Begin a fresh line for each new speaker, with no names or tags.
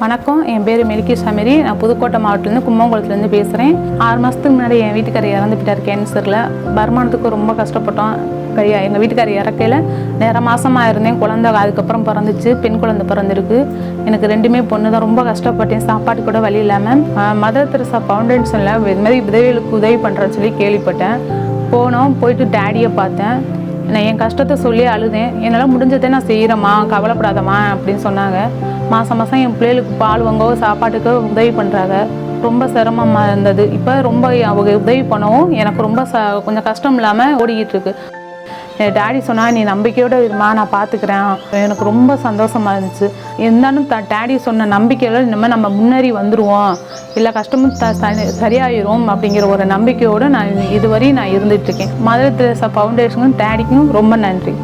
வணக்கம், என் பேர் மெலிகி ஷாமிரி. நான் புதுக்கோட்டை மாவட்டத்துலேருந்து கும்பகோணத்துலேருந்து பேசுகிறேன். 6 மாதத்துக்கு முன்னாடி என் வீட்டுக்காரர் இறந்துட்டார் கேன்சரில். வருமானத்துக்கு ரொம்ப கஷ்டப்பட்டோம். எங்கள் வீட்டுக்காரர் இறக்கையில் நேர மாதமாக இருந்தேன். குழந்தை அதுக்கப்புறம் பிறந்துச்சு, பெண் குழந்தை பிறந்திருக்கு. எனக்கு 2மே பொண்ணு தான். ரொம்ப கஷ்டப்பட்டேன், சாப்பாட்டு கூட வழி இல்லாமல். மதர் தெரசா ஃபவுண்டேஷனில் இது மாதிரி விதவைகளுக்கு உதவி பண்ணுறேன்னு சொல்லி கேள்விப்பட்டேன். போயிட்டு டேடியை பார்த்தேன். நான் என் கஷ்டத்தை சொல்லி அழுதேன். என்னால் முடிஞ்சதே நான் செய்கிறேம்மா, கவலைப்படாதம்மா அப்படின்னு சொன்னாங்க. மாதம் என் பிள்ளைகளுக்கு பால் வாங்கவோ சாப்பாட்டுக்கோ உதவி பண்ணுறாங்க. ரொம்ப சிரமமாக இருந்தது. இப்போ ரொம்ப அவங்க உதவி பண்ணவும் எனக்கு ரொம்ப கொஞ்சம் கஷ்டம் இல்லாமல் ஓடிக்கிட்டு இருக்கு. என் டேடி சொன்னால், நீ நம்பிக்கையோடு இருமா, நான் பார்த்துக்கிறேன். எனக்கு ரொம்ப சந்தோஷமாக இருந்துச்சு. இருந்தாலும் டேடி சொன்ன நம்பிக்கையில் இனிமேல் நம்ம முன்னேறி வந்துடுவோம், இல்லை கஷ்டமும் சரியாயிரும் அப்படிங்கிற ஒரு நம்பிக்கையோடு நான் இதுவரையும் நான் இருந்துகிட்ருக்கேன். மதர் தெரசா ஃபவுண்டேஷனுக்கும் டேடிக்கும் ரொம்ப நன்றி.